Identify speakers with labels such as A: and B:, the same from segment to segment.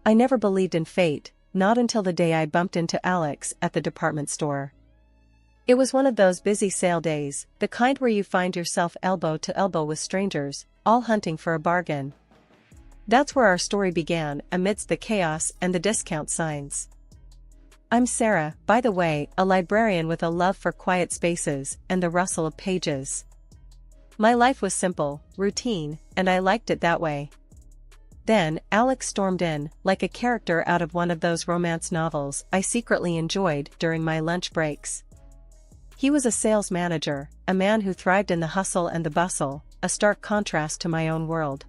A: I never believed in fate, not until the day I bumped into Alex at the department store. It was one of those busy sale days, the kind where you find yourself elbow to elbow with strangers, all hunting for a bargain. That's where our story began, amidst the chaos and the discount signs. I'm Sarah, by the way, a librarian with a love for quiet spaces and the rustle of pages. My life was simple, routine, and I liked it that way. Then, Alex stormed in, like a character out of one of those romance novels I secretly enjoyed during my lunch breaks. He was a sales manager, a man who thrived in the hustle and the bustle, a stark contrast to my own world.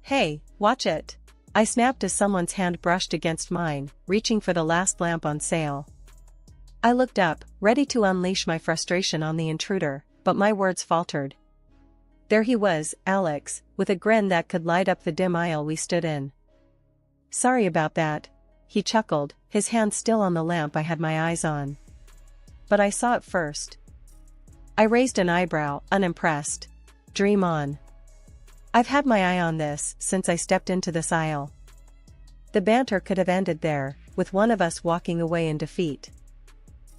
A: "Hey, watch it!" I snapped as someone's hand brushed against mine, reaching for the last lamp on sale. I looked up, ready to unleash my frustration on the intruder, but my words faltered. There he was, Alex, with a grin that could light up the dim aisle we stood in. "Sorry about that," he chuckled, his hand still on the lamp I had my eyes on. "But I saw it first." I raised an eyebrow, unimpressed. "Dream on." "I've had my eye on this since I stepped into this aisle." The banter could have ended there, with one of us walking away in defeat.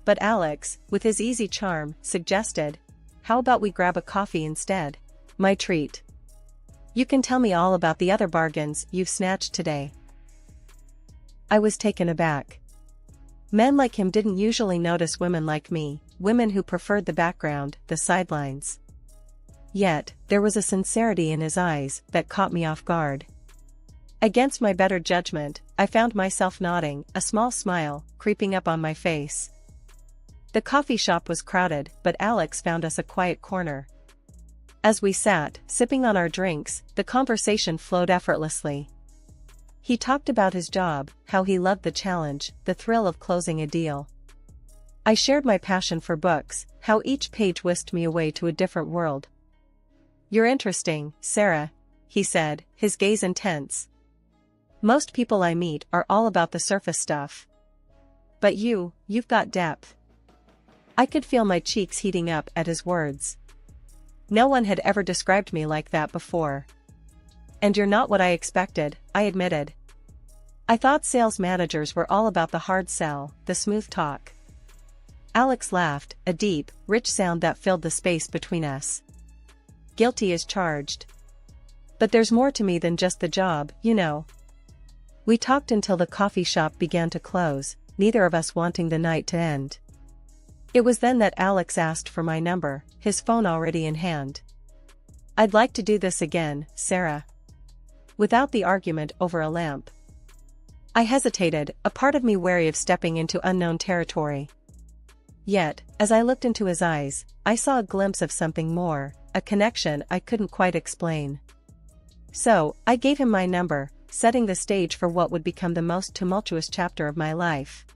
A: But Alex, with his easy charm, suggested, "How about we grab a coffee instead? My treat. You can tell me all about the other bargains you've snatched today." I was taken aback. Men like him didn't usually notice women like me, women who preferred the background, the sidelines. Yet, there was a sincerity in his eyes that caught me off guard. Against my better judgment, I found myself nodding, a small smile creeping up on my face. The coffee shop was crowded, but Alex found us a quiet corner. As we sat, sipping on our drinks, the conversation flowed effortlessly. He talked about his job, how he loved the challenge, the thrill of closing a deal. I shared my passion for books, how each page whisked me away to a different world. "You're interesting, Sarah," he said, his gaze intense. "Most people I meet are all about the surface stuff. But you've got depth." I could feel my cheeks heating up at his words. No one had ever described me like that before. "And you're not what I expected," I admitted. "I thought sales managers were all about the hard sell, the smooth talk." Alex laughed, a deep, rich sound that filled the space between us. "Guilty as charged. But there's more to me than just the job, you know." We talked until the coffee shop began to close, neither of us wanting the night to end. It was then that Alex asked for my number, his phone already in hand. "I'd like to do this again, Sarah." Without the argument over a lamp. I hesitated, a part of me wary of stepping into unknown territory. Yet, as I looked into his eyes, I saw a glimpse of something more, a connection I couldn't quite explain. So, I gave him my number, setting the stage for what would become the most tumultuous chapter of my life.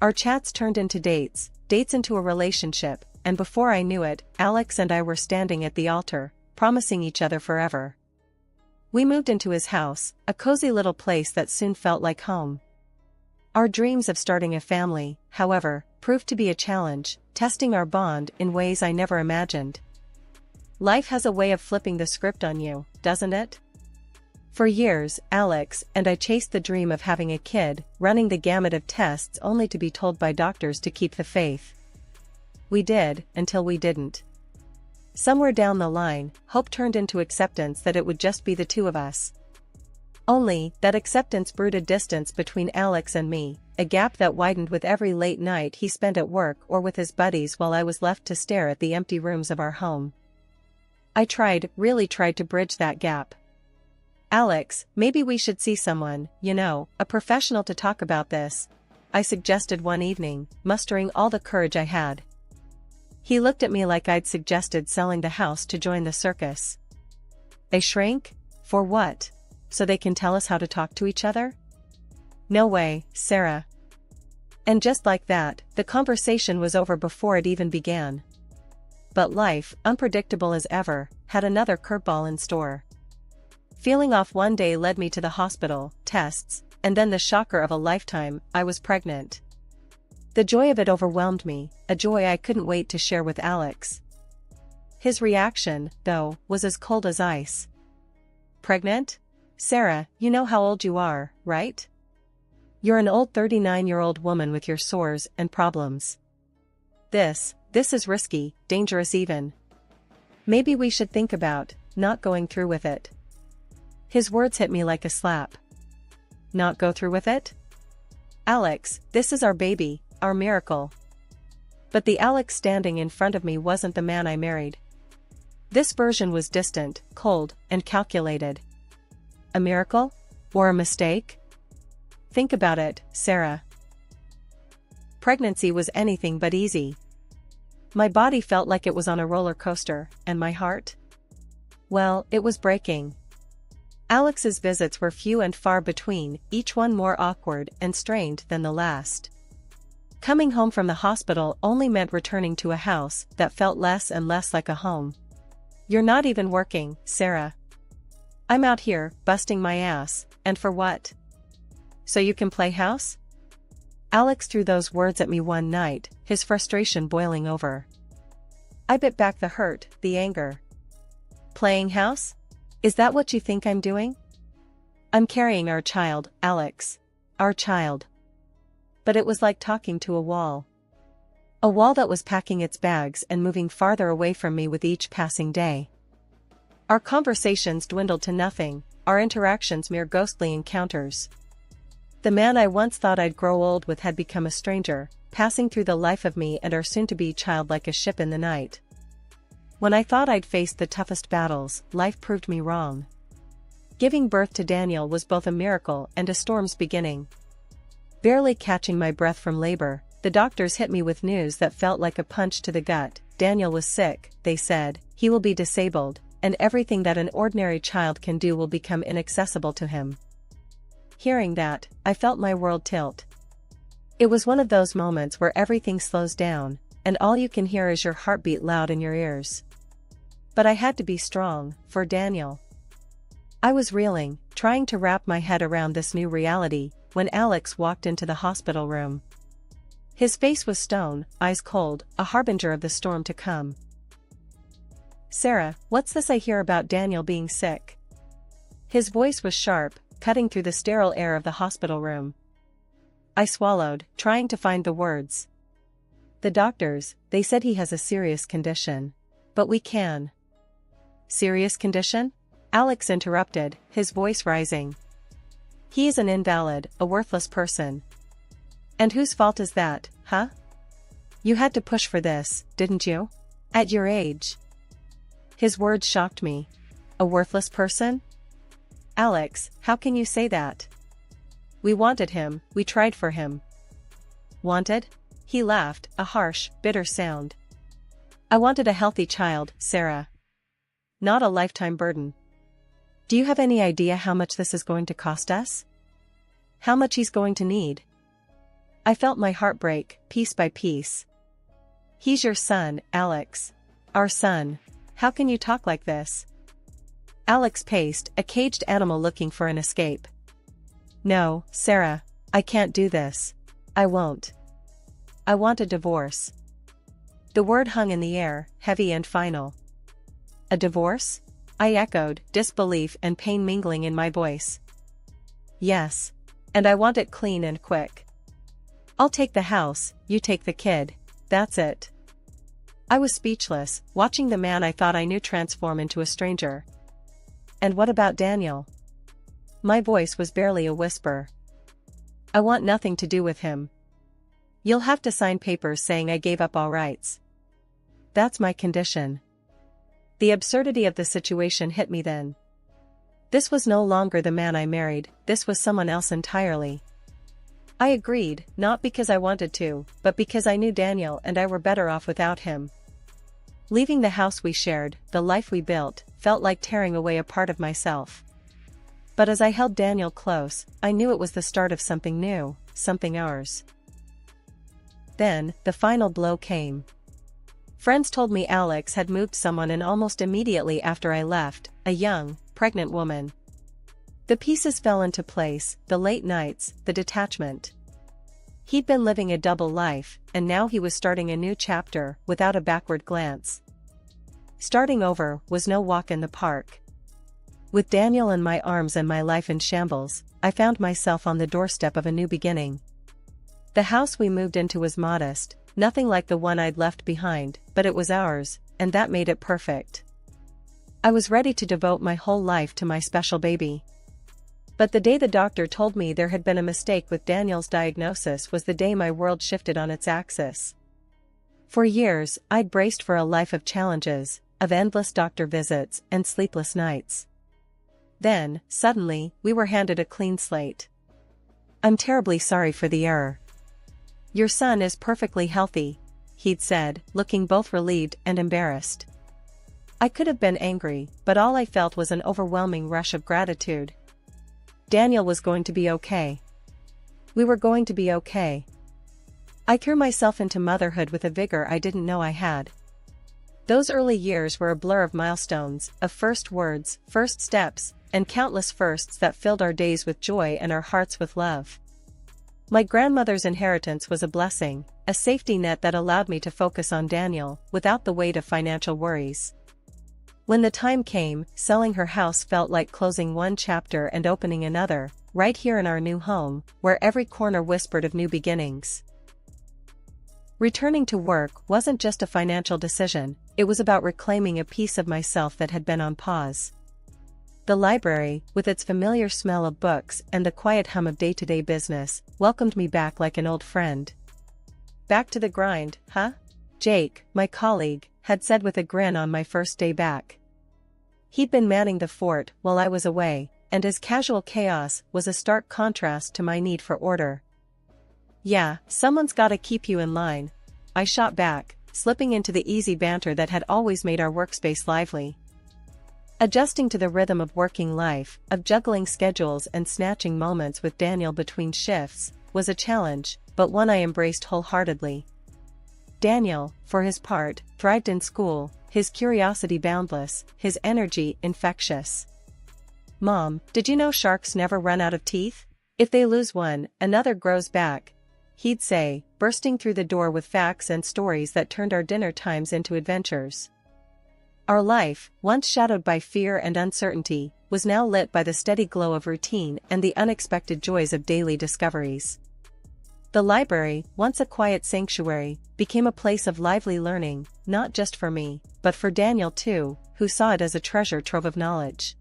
A: Our chats turned into dates into a relationship, and before I knew it, Alex and I were standing at the altar, promising each other forever. We moved into his house, a cozy little place that soon felt like home. Our dreams of starting a family, however, proved to be a challenge, testing our bond in ways I never imagined. Life has a way of flipping the script on you, doesn't it? For years, Alex and I chased the dream of having a kid, running the gamut of tests only to be told by doctors to keep the faith. We did, until we didn't. Somewhere down the line, hope turned into acceptance that it would just be the two of us. Only, that acceptance brewed a distance between Alex and me, a gap that widened with every late night he spent at work or with his buddies while I was left to stare at the empty rooms of our home. I really tried to bridge that gap. "Alex, maybe we should see someone, a professional to talk about this," I suggested one evening, mustering all the courage I had. He looked at me like I'd suggested selling the house to join the circus. "A shrink? For what? So they can tell us how to talk to each other?" "No way, Sarah." And just like that, the conversation was over before it even began. But life, unpredictable as ever, had another curveball in store. Feeling off one day led me to the hospital, tests, and then the shocker of a lifetime, I was pregnant. The joy of it overwhelmed me, a joy I couldn't wait to share with Alex. His reaction, though, was as cold as ice. "Pregnant? Sarah, you know how old you are, right? You're an old 39-year-old woman with your sores and problems. This is risky, dangerous even. Maybe we should think about not going through with it. His words hit me like a slap. Not go through with it? Alex, this is our baby, our miracle. But the Alex standing in front of me wasn't the man I married. This version was distant, cold, and calculated. A miracle? Or a mistake? Think about it, Sarah. Pregnancy was anything but easy. My body felt like it was on a roller coaster, and my heart? Well, it was breaking. Alex's visits were few and far between, each one more awkward and strained than the last. Coming home from the hospital only meant returning to a house that felt less and less like a home. You're not even working, Sarah. I'm out here, busting my ass, and for what? So you can play house? Alex threw those words at me one night, his frustration boiling over. I bit back the hurt, the anger. Playing house? Is that what you think I'm doing? I'm carrying our child, Alex. Our child. But it was like talking to a wall. A wall that was packing its bags and moving farther away from me with each passing day. Our conversations dwindled to nothing, our interactions mere ghostly encounters. The man I once thought I'd grow old with had become a stranger, passing through the life of me and our soon-to-be child like a ship in the night. When I thought I'd faced the toughest battles, life proved me wrong. Giving birth to Daniel was both a miracle and a storm's beginning. Barely catching my breath from labor, the doctors hit me with news that felt like a punch to the gut. Daniel was sick, they said, he will be disabled, and everything that an ordinary child can do will become inaccessible to him. Hearing that, I felt my world tilt. It was one of those moments where everything slows down, and all you can hear is your heartbeat loud in your ears. But I had to be strong, for Daniel. I was reeling, trying to wrap my head around this new reality, when Alex walked into the hospital room. His face was stone, eyes cold, a harbinger of the storm to come. Sarah, what's this I hear about Daniel being sick? His voice was sharp, cutting through the sterile air of the hospital room. I swallowed, trying to find the words. The doctors, they said he has a serious condition. But we can. Serious condition? Alex interrupted, his voice rising. He is an invalid, a worthless person. And whose fault is that, huh? You had to push for this, didn't you? At your age. His words shocked me. A worthless person? Alex, how can you say that? We wanted him, we tried for him. Wanted? He laughed, a harsh, bitter sound. I wanted a healthy child, Sarah. Not a lifetime burden. Do you have any idea how much this is going to cost us? How much he's going to need? I felt my heart break, piece by piece. He's your son, Alex. Our son. How can you talk like this? Alex paced, a caged animal looking for an escape. No, Sarah, I can't do this. I won't. I want a divorce. The word hung in the air, heavy and final. A divorce? I echoed, disbelief and pain mingling in my voice. Yes. And I want it clean and quick. I'll take the house, you take the kid. That's it. I was speechless, watching the man I thought I knew transform into a stranger. And what about Daniel? My voice was barely a whisper. I want nothing to do with him. You'll have to sign papers saying I gave up all rights. That's my condition. The absurdity of the situation hit me then. This was no longer the man I married, this was someone else entirely. I agreed, not because I wanted to, but because I knew Daniel and I were better off without him. Leaving the house we shared, the life we built, felt like tearing away a part of myself. But as I held Daniel close, I knew it was the start of something new, something ours. Then, the final blow came. Friends told me Alex had moved someone in almost immediately after I left, a young, pregnant woman. The pieces fell into place, the late nights, the detachment. He'd been living a double life, and now he was starting a new chapter, without a backward glance. Starting over was no walk in the park. With Daniel in my arms and my life in shambles, I found myself on the doorstep of a new beginning. The house we moved into was modest, nothing like the one I'd left behind, but it was ours, and that made it perfect. I was ready to devote my whole life to my special baby. But the day the doctor told me there had been a mistake with Daniel's diagnosis was the day my world shifted on its axis. For years, I'd braced for a life of challenges, of endless doctor visits and sleepless nights. Then, suddenly, we were handed a clean slate. "I'm terribly sorry for the error. Your son is perfectly healthy," he'd said, looking both relieved and embarrassed. I could have been angry, but all I felt was an overwhelming rush of gratitude. Daniel was going to be okay. We were going to be okay. I threw myself into motherhood with a vigor I didn't know I had. Those early years were a blur of milestones, of first words, first steps, and countless firsts that filled our days with joy and our hearts with love. My grandmother's inheritance was a blessing, a safety net that allowed me to focus on Daniel, without the weight of financial worries. When the time came, selling her house felt like closing one chapter and opening another, right here in our new home, where every corner whispered of new beginnings. Returning to work wasn't just a financial decision, it was about reclaiming a piece of myself that had been on pause. The library, with its familiar smell of books and the quiet hum of day-to-day business, welcomed me back like an old friend. "Back to the grind, huh?" Jake, my colleague, had said with a grin on my first day back. He'd been manning the fort while I was away, and his casual chaos was a stark contrast to my need for order. "Yeah, someone's gotta keep you in line," I shot back, slipping into the easy banter that had always made our workspace lively. Adjusting to the rhythm of working life, of juggling schedules and snatching moments with Daniel between shifts, was a challenge, but one I embraced wholeheartedly. Daniel, for his part, thrived in school, his curiosity boundless, his energy infectious. "Mom, did you know sharks never run out of teeth? If they lose one, another grows back," he'd say, bursting through the door with facts and stories that turned our dinner times into adventures. Our life, once shadowed by fear and uncertainty, was now lit by the steady glow of routine and the unexpected joys of daily discoveries. The library, once a quiet sanctuary, became a place of lively learning, not just for me, but for Daniel too, who saw it as a treasure trove of knowledge.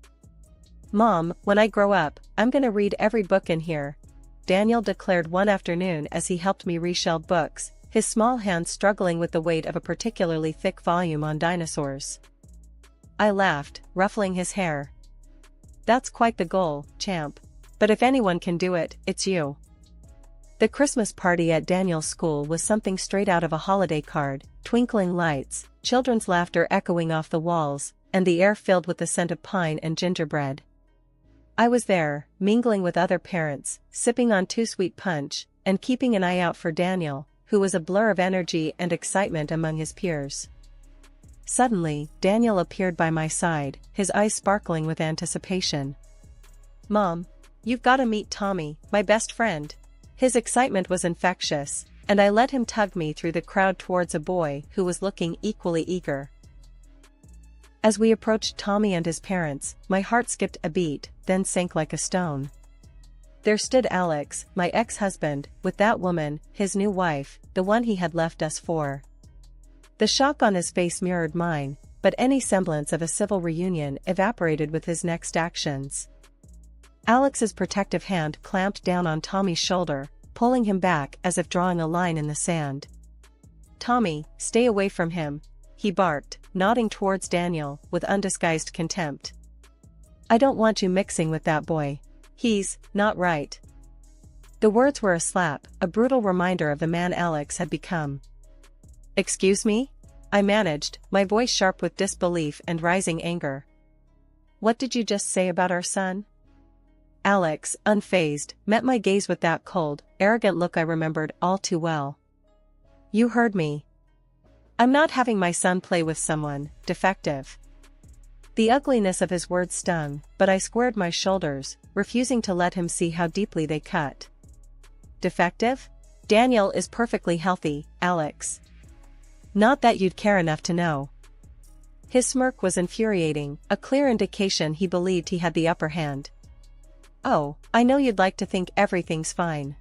A: "Mom, when I grow up, I'm gonna read every book in here," Daniel declared one afternoon as he helped me reshelve books, his small hands struggling with the weight of a particularly thick volume on dinosaurs. I laughed, ruffling his hair. "That's quite the goal, champ. But if anyone can do it, it's you." The Christmas party at Daniel's school was something straight out of a holiday card, twinkling lights, children's laughter echoing off the walls, and the air filled with the scent of pine and gingerbread. I was there, mingling with other parents, sipping on too sweet punch, and keeping an eye out for Daniel, who was a blur of energy and excitement among his peers. Suddenly, Daniel appeared by my side, his eyes sparkling with anticipation. "Mom, you've got to meet Tommy, my best friend." His excitement was infectious, and I let him tug me through the crowd towards a boy who was looking equally eager. As we approached Tommy and his parents, my heart skipped a beat, then sank like a stone. There stood Alex, my ex-husband, with that woman, his new wife, the one he had left us for. The shock on his face mirrored mine, but any semblance of a civil reunion evaporated with his next actions. Alex's protective hand clamped down on Tommy's shoulder, pulling him back as if drawing a line in the sand. "Tommy, stay away from him," he barked, nodding towards Daniel, with undisguised contempt. "I don't want you mixing with that boy. He's not right." The words were a slap, a brutal reminder of the man Alex had become. "Excuse me?" I managed, my voice sharp with disbelief and rising anger. "What did you just say about our son?" Alex, unfazed, met my gaze with that cold, arrogant look I remembered all too well. "You heard me. I'm not having my son play with someone, defective." The ugliness of his words stung, but I squared my shoulders, refusing to let him see how deeply they cut. "Defective? Daniel is perfectly healthy, Alex. Not that you'd care enough to know." His smirk was infuriating, a clear indication he believed he had the upper hand. "Oh, I know you'd like to think everything's fine.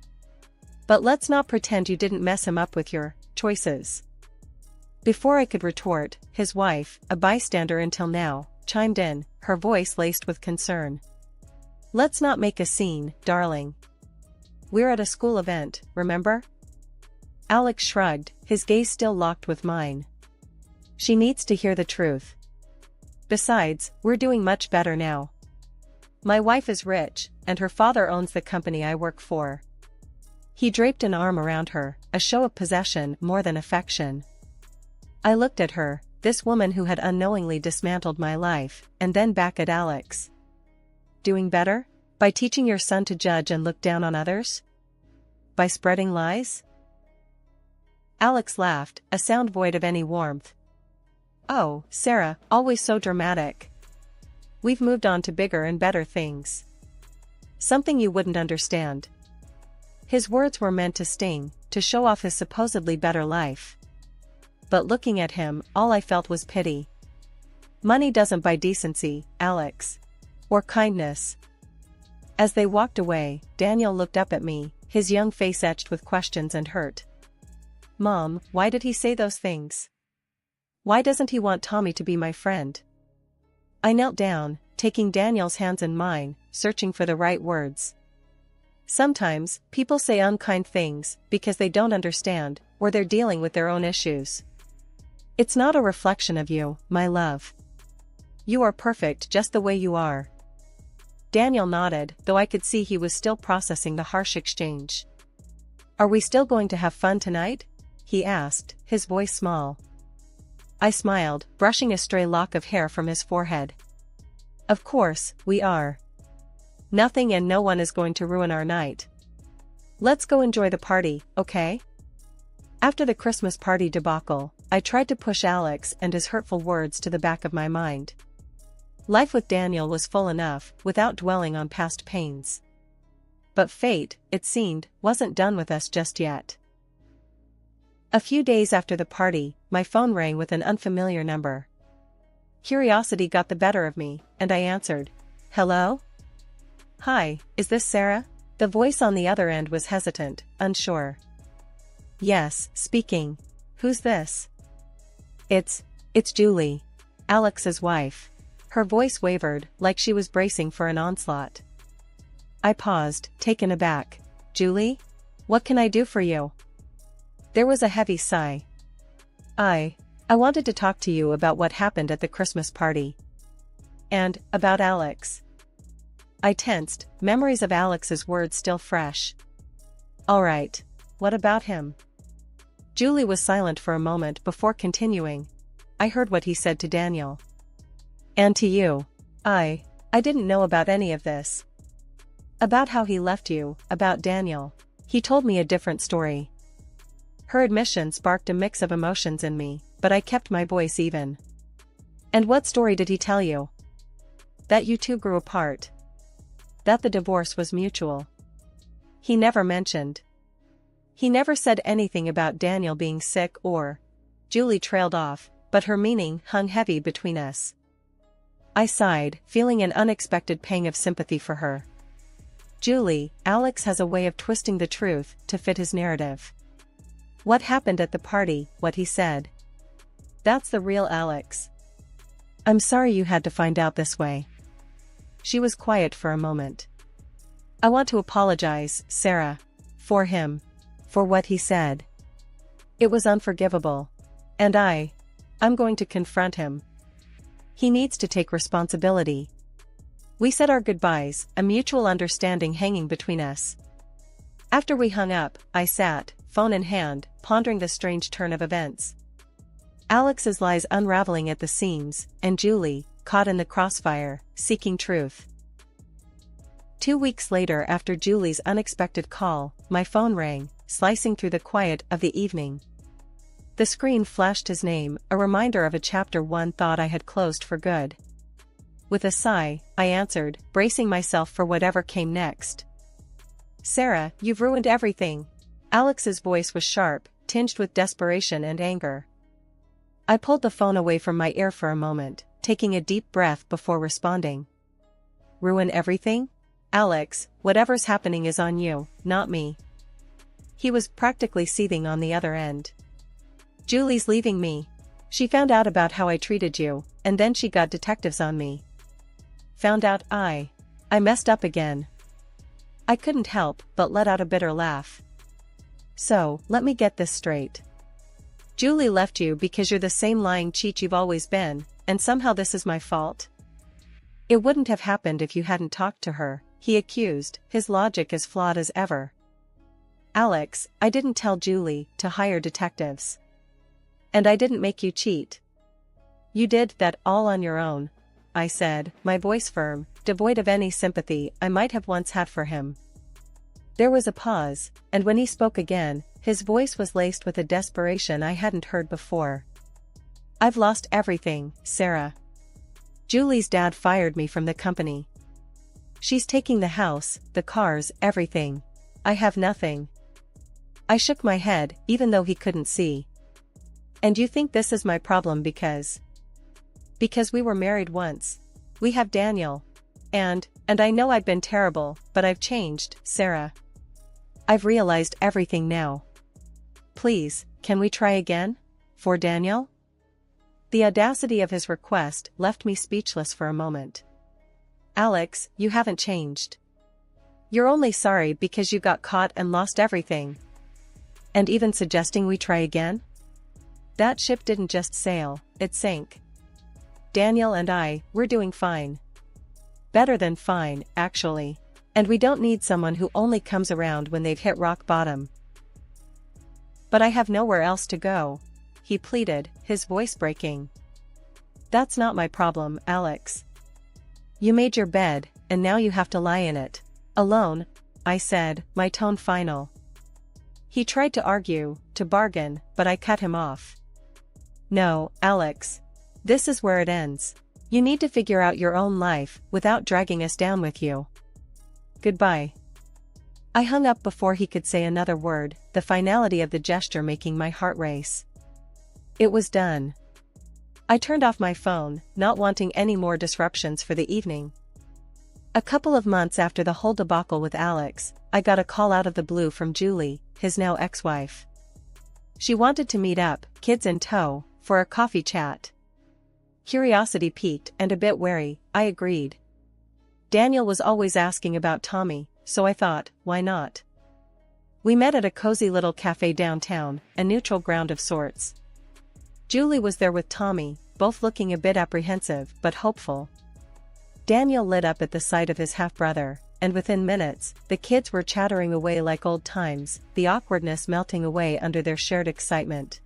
A: But let's not pretend you didn't mess him up with your choices." Before I could retort, his wife, a bystander until now, chimed in, her voice laced with concern. "Let's not make a scene, darling. We're at a school event, remember?" Alex shrugged, his gaze still locked with mine. "She needs to hear the truth. Besides, we're doing much better now. My wife is rich, and her father owns the company I work for." He draped an arm around her, a show of possession more than affection. I looked at her, this woman who had unknowingly dismantled my life, and then back at Alex. "Doing better? By teaching your son to judge and look down on others? By spreading lies?" Alex laughed, a sound void of any warmth. "Oh, Sarah, always so dramatic. We've moved on to bigger and better things. Something you wouldn't understand." His words were meant to sting, to show off his supposedly better life. But looking at him, all I felt was pity. Money doesn't buy decency, Alex. Or kindness. As they walked away, Daniel looked up at me, his young face etched with questions and hurt. "Mom, why did he say those things? Why doesn't he want Tommy to be my friend?" I knelt down, taking Daniel's hands in mine, searching for the right words. "Sometimes, people say unkind things because they don't understand, or they're dealing with their own issues. It's not a reflection of you, my love. You are perfect just the way you are." Daniel nodded, though I could see he was still processing the harsh exchange. "Are we still going to have fun tonight?" he asked, his voice small. I smiled, brushing a stray lock of hair from his forehead. "Of course, we are. Nothing and no one is going to ruin our night. Let's go enjoy the party, okay?" After the Christmas party debacle, I tried to push Alex and his hurtful words to the back of my mind. Life with Daniel was full enough, without dwelling on past pains. But fate, it seemed, wasn't done with us just yet. A few days after the party, my phone rang with an unfamiliar number. Curiosity got the better of me, and I answered. "Hello? Hi, is this Sarah?" The voice on the other end was hesitant, unsure. "Yes, speaking. Who's this?" It's Julie. Alex's wife." Her voice wavered, like she was bracing for an onslaught. I paused, taken aback. "Julie? What can I do for you?" There was a heavy sigh. I wanted to talk to you about what happened at the Christmas party. And, about Alex." I tensed, memories of Alex's words still fresh. "All right. What about him?" Julie was silent for a moment before continuing. "I heard what he said to Daniel. And to you. I didn't know about any of this. About how he left you, about Daniel. He told me a different story." Her admission sparked a mix of emotions in me, but I kept my voice even. "And what story did he tell you?" "That you two grew apart. That the divorce was mutual. He never mentioned. He never said anything about Daniel being sick or..." Julie trailed off, but her meaning hung heavy between us. I sighed, feeling an unexpected pang of sympathy for her. Julie, Alex has a way of twisting the truth to fit his narrative. What happened at the party, what he said. That's the real Alex. I'm sorry you had to find out this way. She was quiet for a moment. I want to apologize, Sarah. For him. For what he said. It was unforgivable. And I'm going to confront him. He needs to take responsibility. We said our goodbyes, a mutual understanding hanging between us. After we hung up, I sat, phone in hand, pondering the strange turn of events. Alex's lies unraveling at the seams, and Julie, caught in the crossfire, seeking truth. 2 weeks later, after Julie's unexpected call, my phone rang, slicing through the quiet of the evening. The screen flashed his name, a reminder of a chapter one thought I had closed for good. With a sigh, I answered, bracing myself for whatever came next. Sarah, you've ruined everything. Alex's voice was sharp, tinged with desperation and anger. I pulled the phone away from my ear for a moment, taking a deep breath before responding. Ruin everything? Alex, whatever's happening is on you, not me. He was practically seething on the other end. Julie's leaving me. She found out about how I treated you, and then she got detectives on me. Found out I messed up again. I couldn't help but let out a bitter laugh. So, let me get this straight. Julie left you because you're the same lying cheat you've always been, and somehow this is my fault? It wouldn't have happened if you hadn't talked to her, he accused, his logic as flawed as ever. Alex, I didn't tell Julie to hire detectives. And I didn't make you cheat. You did that all on your own, I said, my voice firm, devoid of any sympathy I might have once had for him. There was a pause, and when he spoke again, his voice was laced with a desperation I hadn't heard before. I've lost everything, Sarah. Julie's dad fired me from the company. She's taking the house, the cars, everything. I have nothing. I shook my head, even though he couldn't see. And you think this is my problem because we were married once. We have Daniel. And I know I've been terrible, but I've changed, Sarah. I've realized everything now. Please, can we try again? For Daniel? The audacity of his request left me speechless for a moment. Alex, you haven't changed. You're only sorry because you got caught and lost everything. And even suggesting we try again? That ship didn't just sail, it sank. Daniel and we're doing fine. Better than fine, actually. And we don't need someone who only comes around when they've hit rock bottom. But I have nowhere else to go, he pleaded, his voice breaking. That's not my problem, Alex. You made your bed, and now you have to lie in it. Alone, I said, my tone final. He tried to argue, to bargain, but I cut him off. No, Alex. This is where it ends. You need to figure out your own life, without dragging us down with you. Goodbye. I hung up before he could say another word, the finality of the gesture making my heart race. It was done. I turned off my phone, not wanting any more disruptions for the evening. A couple of months after the whole debacle with Alex, I got a call out of the blue from Julie, his now ex-wife. She wanted to meet up, kids in tow, for a coffee chat. Curiosity piqued and a bit wary, I agreed. Daniel was always asking about Tommy, so I thought, why not? We met at a cozy little cafe downtown, a neutral ground of sorts. Julie was there with Tommy, both looking a bit apprehensive but hopeful. Daniel lit up at the sight of his half-brother, and within minutes, the kids were chattering away like old times, the awkwardness melting away under their shared excitement.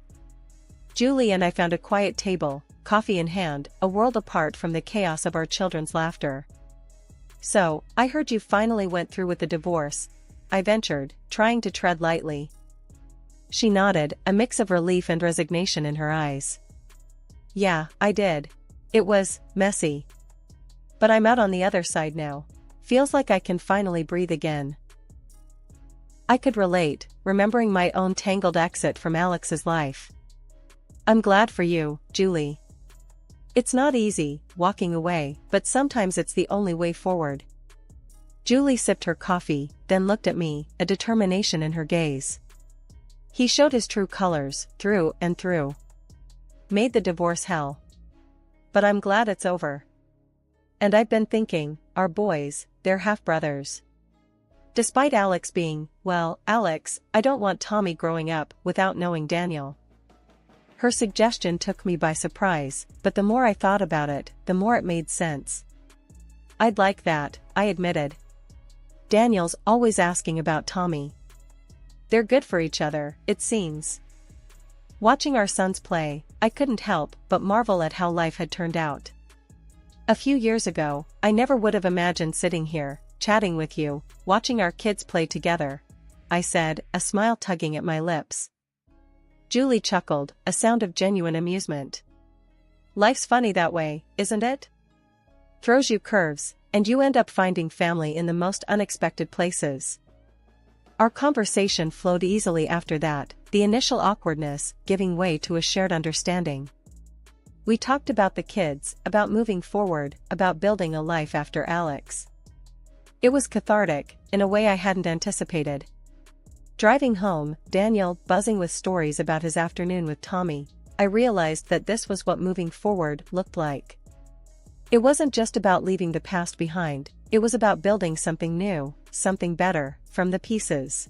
A: Julie and I found a quiet table, coffee in hand, a world apart from the chaos of our children's laughter. So, I heard you finally went through with the divorce, I ventured, trying to tread lightly. She nodded, a mix of relief and resignation in her eyes. Yeah, I did. It was messy. But I'm out on the other side now. Feels like I can finally breathe again. I could relate, remembering my own tangled exit from Alex's life. I'm glad for you, Julie. It's not easy, walking away, but sometimes it's the only way forward. Julie sipped her coffee, then looked at me, a determination in her gaze. He showed his true colors, through and through. Made the divorce hell. But I'm glad it's over. And I've been thinking, our boys, they're half-brothers. Despite Alex being, well, Alex, I don't want Tommy growing up without knowing Daniel. Her suggestion took me by surprise, but the more I thought about it, the more it made sense. I'd like that, I admitted. Daniel's always asking about Tommy. They're good for each other, it seems. Watching our sons play, I couldn't help but marvel at how life had turned out. A few years ago, I never would have imagined sitting here, chatting with you, watching our kids play together, I said, a smile tugging at my lips. Julie chuckled, a sound of genuine amusement. Life's funny that way, isn't it? Throws you curves, and you end up finding family in the most unexpected places. Our conversation flowed easily after that, the initial awkwardness giving way to a shared understanding. We talked about the kids, about moving forward, about building a life after Alex. It was cathartic, in a way I hadn't anticipated. Driving home, Daniel buzzing with stories about his afternoon with Tommy, I realized that this was what moving forward looked like. It wasn't just about leaving the past behind, it was about building something new, something better, from the pieces.